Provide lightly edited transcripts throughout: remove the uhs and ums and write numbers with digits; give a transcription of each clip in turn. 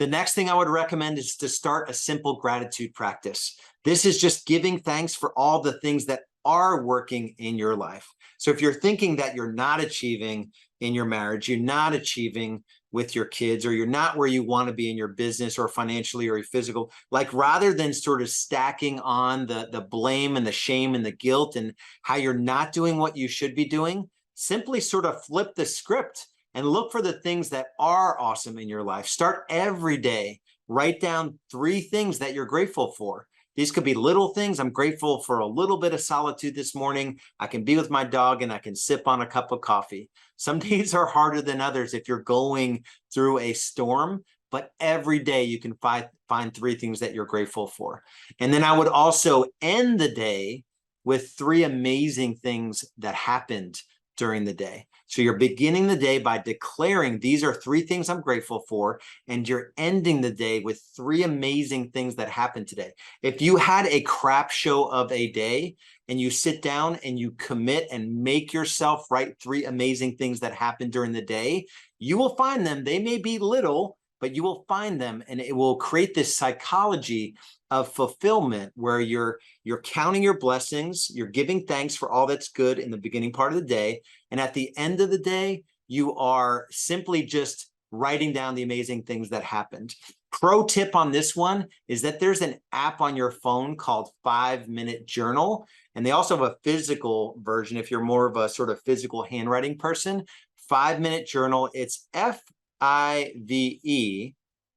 The next thing I would recommend is to start a simple gratitude practice. This is just giving thanks for all the things that are working in your life. So if you're thinking that you're not achieving in your marriage, you're not achieving with your kids, or you're not where you want to be in your business or financially or physical, like rather than sort of stacking on the blame and the shame and the guilt and how you're not doing what you should be doing, simply sort of flip the script and look for the things that are awesome in your life. Start every day. Write down 3 things that you're grateful for. These could be little things. I'm grateful for a little bit of solitude this morning. I can be with my dog and I can sip on a cup of coffee. Some days are harder than others if you're going through a storm, but every day you can find 3 things that you're grateful for. And then I would also end the day with 3 amazing things that happened during the day. So you're beginning the day by declaring these are 3 things I'm grateful for, and you're ending the day with 3 amazing things that happened today. If you had a crap show of a day and you sit down and you commit and make yourself write 3 amazing things that happened during the day, you will find them. They may be little, but you will find them, and it will create this psychology of fulfillment where you're counting your blessings, you're giving thanks for all that's good in the beginning part of the day, and at the end of the day, you are simply just writing down the amazing things that happened. Pro tip on this one is that there's an app on your phone called 5-Minute Journal, and they also have a physical version if you're more of a sort of physical handwriting person. 5-Minute Journal, it's FIVE,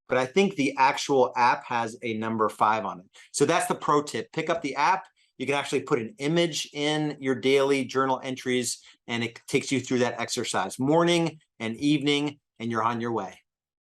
but I think the actual app has a number 5 on it. So that's the pro tip. Pick up the app. You can actually put an image in your daily journal entries, and it takes you through that exercise, morning and evening, and you're on your way.